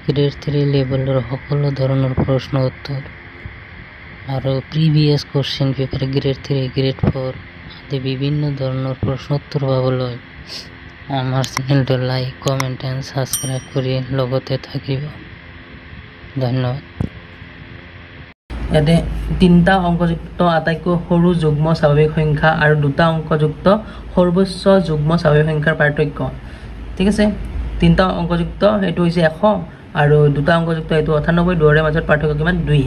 grade 3 লেভেলৰ সকলো ধৰণৰ প্ৰশ্ন উত্তৰ আৰু previous question paper grade 3 grade 4 আদি বিভিন্ন ধৰণৰ প্ৰশ্ন উত্তৰ পাবলৈ আমাৰ চেনেলটো লাইক কমেণ্ট এণ্ড ছাবস্ক্ৰাইব কৰি লগতে থাকিব ধন্যবাদ ইয়াতে তিনিটা অংকযুক্ত আটাইতকৈ সৰু যুগ্ম স্বাভাৱিক সংখ্যা আৰু দুটা অংকযুক্ত সৰ্বোচ্চ যুগ্ম স্বাভাৱিক সংখ্যাৰ পাৰ্থক্য ঠিক আছে তিনিটা অংকযুক্ত এটো হৈছে 100 আৰু দুটা অংকযুক্ত এটো 98 দুয়োৰে মাজত পাৰ্থক্য কিমান 2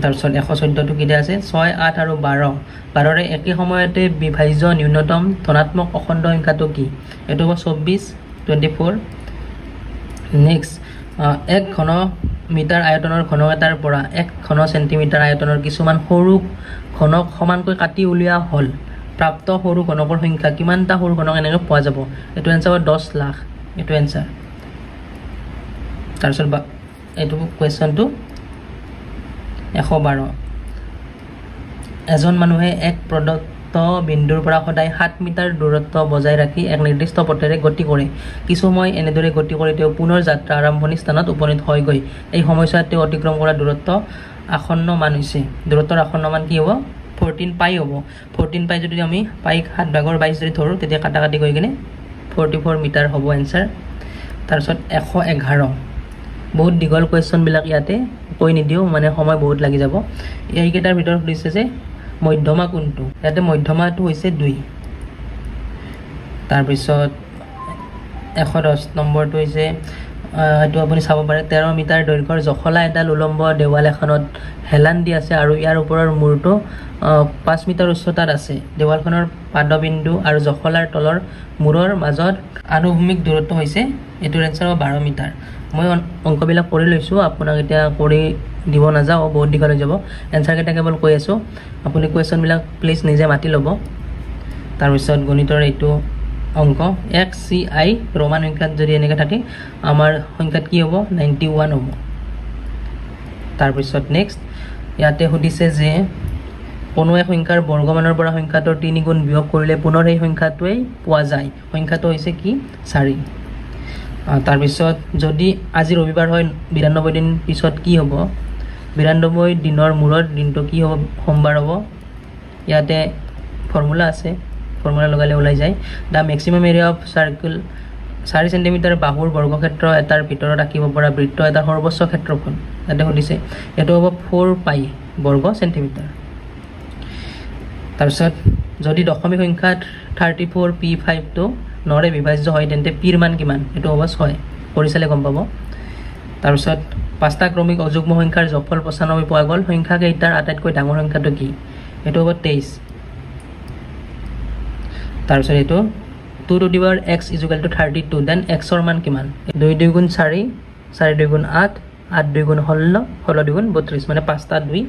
তাৰপিছত 114 টো কিদে আছে 6 8 আৰু 12 12ৰে একে সময়তে বিভাজ্য ন্যূনতম ধনাত্মক অখণ্ড সংখ্যাটো কি এটো হ'ব 24 24 নেক্সট 1 ঘন মিটাৰ আয়তনৰ ঘনক এটাৰ পৰা 1 ঘন সেন্টিমিটাৰ আয়তনৰ কিছুমান সৰু ঘনক সমানকৈ কাটি উলিয়া হল প্ৰাপ্ত সৰু ঘনকৰ সংখ্যা কিমানটা সৰু ঘনক এনেকৈ পোৱা যাব এটো এনসাৰ 10 লাখ এটো এনসাৰ তাৰপিছত এটো কোৱেশ্চনটো 112 এজন মানুহে এক প্ৰদত্ত বিন্দুৰ পৰা সদায় 7 মিটাৰ দূৰত্ব বজাই ৰাখি এক নিৰ্দিষ্ট পথেৰে গতি কৰে কিছু সময় এনেদৰে গতি কৰি তেওঁ পুনৰ যাত্ৰা আৰম্ভণি স্থানত উপনীত হয় গৈ এই সময়ছোৱাত তেওঁ অতিক্ৰম কৰা দূৰত্ব আসন্ন মান হৈছে দূৰত্বৰ আসন্ন মান কি হ'ব 14 পাই হ'ব 14 পাই যদি আমি পাই 7 ভাগৰ 22 যদি ধৰো তেতিয়া কাটা কাটি গৈ কিনে 44 মিটাৰ হ'ব এনসাৰ তাৰপিছত 111 বহুত দীঘল কোৱেশ্চন বিলাক ইয়াতে কৈ নিদিও মানে সময় বহুত লাগি যাব এই কেটাৰ ভিতৰত দিছে যে মধ্যমা কোনটো ইয়াতে মধ্যমাটো হৈছে 2 তাৰপিছত 110 নম্বৰটো হৈছে এটো আপুনি চাব পাৰে 13 মিটাৰ দৈৰ্ঘ্যৰ জখলা এডাল উলম্ব দেৱাল এখনত হেলান দি আছে আৰু ইয়াৰ ওপৰৰ মূৰটো 5 মিটাৰ উচ্চতাত আছে দেৱালখনৰ পাদবিন্দু আৰু জখলাৰ তলৰ মূৰৰ মাজত আনুভূমিক দূৰত্ব হৈছে এটোৰ এনসাৰ 12 মিটাৰ মই অংকবিলাক কৰি লৈছো আপোনাক এতিয়া কৰি দিব না যাও বহুত দীঘল হৈ যাব এনসাৰ কেটা কেৱল কৈ আছো আপুনি কোৱেশ্চন বিলাক প্লিজ নিজে মাতি ল'ব তাৰ পিছত গণিতৰ এইটো অংক x c i ৰোমান সংখ্যাত যদি এনেকৈ থাকে আমাৰ সংখ্যাত কি হ'ব 91 হ'ব তাৰ পিছত নেক্সট ইয়াতে সুধিছে যে কোনো এক সংখ্যাৰ বৰ্গমানৰ পৰা সংখ্যাটোৰ 3 গুণ বিয়োগ কৰিলে পুনৰ এই সংখ্যাটোই পোৱা যায় সংখ্যাটো হৈছে কি 4 তাৰ পিছত যদি আজি ৰবিবাৰ হয় 92 দিন পিছত কি হ'ব 92 দিনৰ মূৰৰ দিনটো কি হ'ব সোমবাৰ হ'ব ইয়াতে ফৰ্মুলা আছে ফৰ্মুলা লগালে ওলাই যায় দা maximum area of circle 4 centimetre বাহুৰ বৰ্গক্ষেত্ৰ এটাৰ ভিতৰত ৰাখিব পৰা বৃত্ত এটা সৰ্বোচ্চ ক্ষেত্ৰফল ইয়াতে সুধিছে এটো হ'ব 4 পাই বৰ্গ সেন্টিমিটাৰ তাৰপিছত যদি দশমিক সংখ্যা 34 p5 টো 9 ৰে বিভাজ্য হয় তেন্তে p ৰ মান কিমান এটো হ'ব 6 কৰিছালে গম পাব তাৰপিছত পাঁচটা ক্ৰমিক অযুগ্ম সংখ্যাৰ যোগফল 95 পোৱা গ'ল সংখ্যা কেইটাৰ আটাইতকৈ ডাঙৰ সংখ্যাটো কি এটো হ'ব 23 তাৰপিছত এটো 2 to the power x is equal to 32 then x ৰ মান কিমান 2 2 গুণ 4 4 2 গুণ 8 8 2 গুণ 16 16 2 গুণ 32 মানে 5টা 2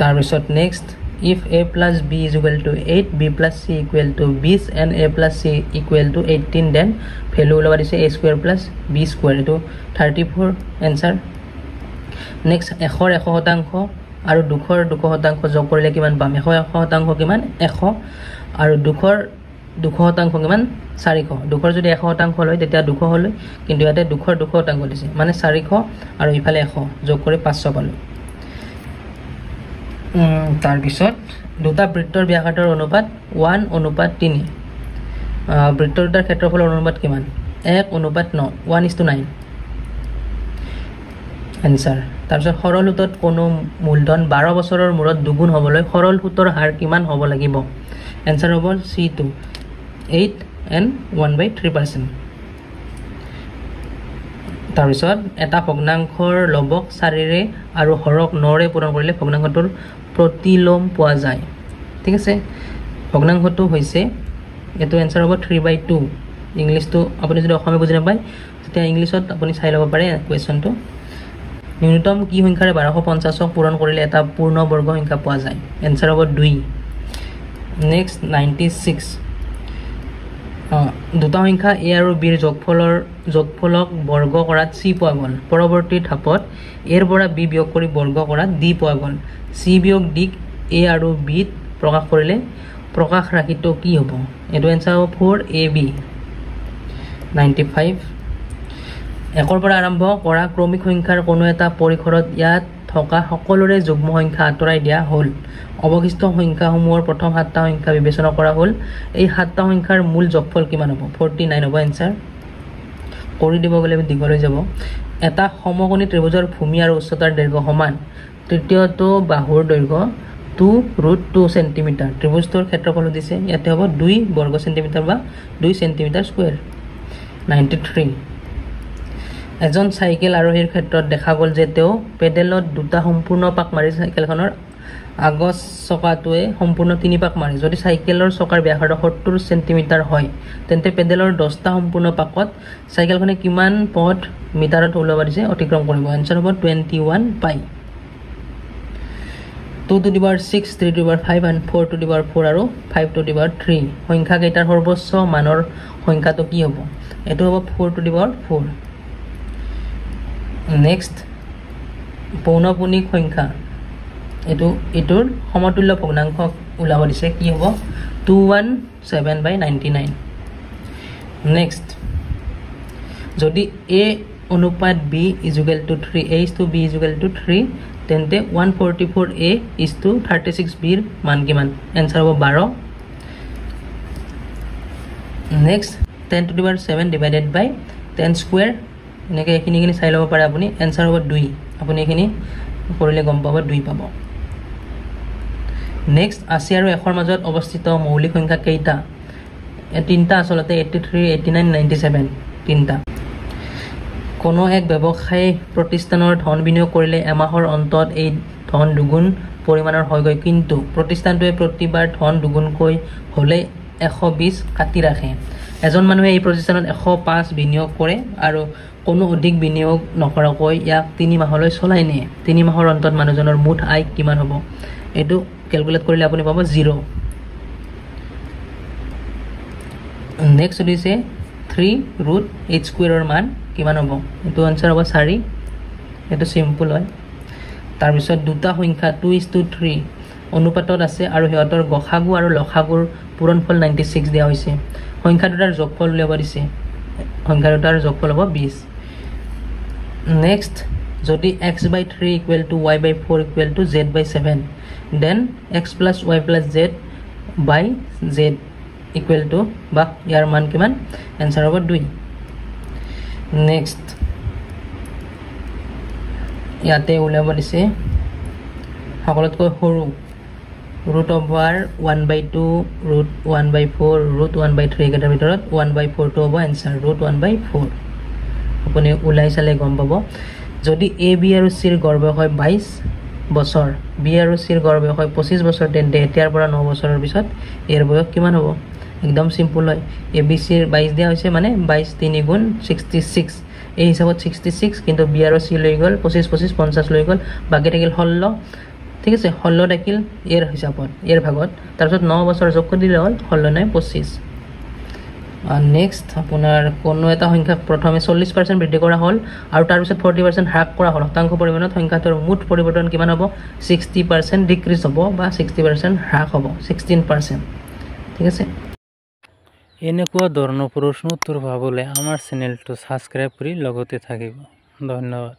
তাৰপিছত next if a plus b is equal to 8 b plus c equal to 20 and a plus c equal to 18 then value ওলাব দিছে a square plus b square এটো 34 answer next 100 100% আৰু 200 200% যোগ কৰিলে কিমান পাম 100 100% কিমান 100 আৰু 200 200% কিমান 400 200 যদি 100% লয় তেতিয়া 200 হল কিন্তু ইয়াতে 200 200% দিছে মানে 400 আৰু ইফালে 100 যোগ কৰি 500 পালো তাৰ পিছত দুটা বৃত্তৰ ব্যাসাৰ্ধৰ অনুপাত 1:3 বৃত্তৰ দুটাৰ ক্ষেত্ৰফলৰ অনুপাত কিমান 1:9 1:9 এনসাৰ তাৰপিছত সৰল সূত্ৰত কোনো মূলধন 12 বছৰৰ মূৰত দুগুণ হ'বলৈ সৰল সূত্ৰৰ হাৰ কিমান হ'ব লাগিব এনসাৰ হ'ব C2 8 and 1/3% তাৰপিছত এটা ভগ্নাংশৰ লবক 4ৰে আৰু হৰক 9ৰে পূৰণ কৰিলে ভগ্নাংশটোৰ প্ৰতিলোম পোৱা যায় ঠিক আছে ভগ্নাংশটো হৈছে এটো এনসাৰ হ'ব 3/2 ইংলিশটো আপুনি যদি অসমীয়া বুজি নাপায় তেতিয়া ইংলিশত আপুনি চাই ল'ব পাৰে কোৱেশ্চনটো ন্যূনতম কি সংখ্যাৰে 1250ক পূৰণ কৰিলে এটা পূৰ্ণ বৰ্গ সংখ্যা পোৱা যায় এনসাৰ হ'ব 2 নেক্সট 96 দুটা সংখ্যা a আৰু b ৰ যোগফলক বৰ্গ কৰাত c পোৱা গ'ল পৰৱৰ্তী ধাপত a ৰ পৰা b বিয়োগ কৰি বৰ্গ কৰাত d পোৱা গ'ল c বিয়োগ d a আৰু b ত প্ৰকাশ কৰিলে প্ৰকাশ ৰাশিটো কি হ'ব এটো এনসাৰ হ'ব 4ab 95 1ৰ পৰা আৰম্ভ কৰা ক্ৰমিক সংখ্যাৰ কোনো এটা পৰিসৰত ইয়াত থকা সকলোৰে যুগ্ম সংখ্যা আঁতৰাই দিয়া হ'ল অৱশিষ্ট সংখ্যাসমূহৰ প্ৰথম 7টা সংখ্যা বিবেচনা কৰা হ'ল এই 7টা সংখ্যাৰ মূল যোগফল কিমান হ'ব 49 হ'ব এনসাৰ কৰি দিব গলে দীঘলৈ যাব এটা সমকোণী ত্ৰিভুজৰ ভূমি আৰু উচ্চতাৰ দৈৰ্ঘ্য সমান তৃতীয়টো বাহুৰ দৈৰ্ঘ্য 2√2 সেন্টিমিটাৰ ত্ৰিভুজটোৰ ক্ষেত্ৰফল দিছে ইয়াতে হ'ব 2 বৰ্গ সেন্টিমিটাৰ বা 2 সেন্টিমিটাৰ স্কয়াৰ 93 এজন চাইকেল আৰোহীৰ ক্ষেত্ৰত দেখা গ'ল যে তেওঁ পেডেলত দুটা সম্পূৰ্ণ পাক মাৰি চাইকেলখনৰ আগৰ চকাটোৱে সম্পূৰ্ণ 3 পাক মাৰি যদি চাইকেলৰ চকাৰ ব্যাসাৰ্ধ 70 সেন্টিমিটাৰ হয় তেন্তে পেডেলৰ 10টা সম্পূৰ্ণ পাকত চাইকেলখনে কিমান পথ মিটাৰত ওলাব দিছে অতিক্ৰম কৰিব আনসাৰ হ'ব 21 পাই 2 to the power 6 3 to the power 5 and 4 to the power 4 আৰু 5 to the power 3 সংখ্যা কেইটাৰ সৰ্বোচ্চ মানৰ সংখ্যাটো কি হ'ব এটো হ'ব 4 to the power 4 নেক্সট পৌনঃপুনিক সংখ্যা এটোৰ সমতুল্য ভগ্নাংশ ওলাব দিছে কি হ'ব 217/99 নেক্সট যদি a অনুপাত b = 3 a is to b = 3 তেন্তে 144a is to 36b ৰ মান কিমান आंसर হ'ব 12 next 10 to the power 7 divided by 10 square এনেকৈ এখিনি চাই ল'ব পাৰে আপুনি आंसर হ'ব 2 আপুনি এখিনি কৰিলে গম পাব 2 পাব নেক্সট 80 আৰু 100 ৰ মাজত অৱস্থিত মৌলিক সংখ্যা কেইটা তিনটা আসলতে 83 89 97 তিনটা কোনো এক ব্যৱসায়িক প্ৰতিষ্ঠানৰ ধন বিনিয়োগ কৰিলে এমাহৰ অন্তত এই ধন দুগুণ পৰিমাণৰ হয়গৈ কিন্তু প্ৰতিষ্ঠানটোৱে প্ৰতিবাৰ ধন দুগুণকৈ হলে 120 কাটি ৰাখে এজন মানুহে এই প্ৰতিষ্ঠানত 105 বিনিয়োগ কৰে আৰু কোনো অধিক বিনিয়োগ নকৰাকৈ ইয়াক 3 মাহলৈ চলাই নিয়ে 3 মাহৰ অন্তত মানুহজনৰ মুঠ আয় কিমান হ'ব এটো ক্যালকুলেট কৰিলে আপুনি পাব 0 নেক্সট দিছে 3√h² ৰ মান কিমান হ'ব এটো आंसर হ'ব 4 এটো সিম্পল হয় তাৰ পিছত দুটা সংখ্যা 2:3 অনুপাতত আছে আৰু হেতৰ গসাগু আৰু লসাগুৰ পূৰণফল 96 দিয়া হৈছে সংখ্যা দুটাৰ যোগফল উলিয়াব দিছে সংখ্যা দুটাৰ যোগফল হ'ব 20 নেক্সট যদি x/3 = y/4 = z/7 then x + y + z/z equal to বা ইয়াৰ মান কিমান आंसर হ'ব 2 নেক্সট ইয়াতে উলাব দিছে সকলোতকৈ সৰু √1/2 √1/4 √1/3 একেটাৰ ভিতৰত 1/4 টো হ'ব आंसर √1/4 আপুনি উলাই চালে গম পাব যদি a b আৰু c ৰ গড় বয়স হয় 22 বছৰ b আৰু c ৰ গড় বয়স হয় 25 বছৰ তেন্তে এতিয়াৰ পৰা 9 বছৰৰ পিছত এৰ বয়স কিমান হ'ব একদম সিম্পল হয় a b c ৰ 22 দিয়া হৈছে মানে 22 3 গুণ 66 এই হিচাপত 66 কিন্তু b আৰু c লৈ গল 25 25 50 লৈ গল বাকি থাকিল 16 ঠিক আছে 16 থাকিল এর হিচাপত এর ভাগত তাৰ পিছত 9 বছৰ যোগ কৰি দিলে হল 16 9 25 আৰ নেক্সট আপোনাৰ কোনো এটা সংখ্যা প্ৰথমে 40% বৃদ্ধি কৰা হল আৰু তাৰ পিছত 40% হ্ৰাস কৰা হল শতাংশ পৰিমাণত সংখ্যাটোৰ মুঠ পৰিৱৰ্তন কিমান হ'ব 60% ডিক্ৰিজ হ'ব বা 60% হ্ৰাস হ'ব 16% ঠিক আছে এনেকুৱা ধৰণৰ প্ৰশ্ন উত্তৰ পাবলৈ আমাৰ চেনেলটো সাবস্ক্ৰাইব কৰি লগতে থাকিব ধন্যবাদ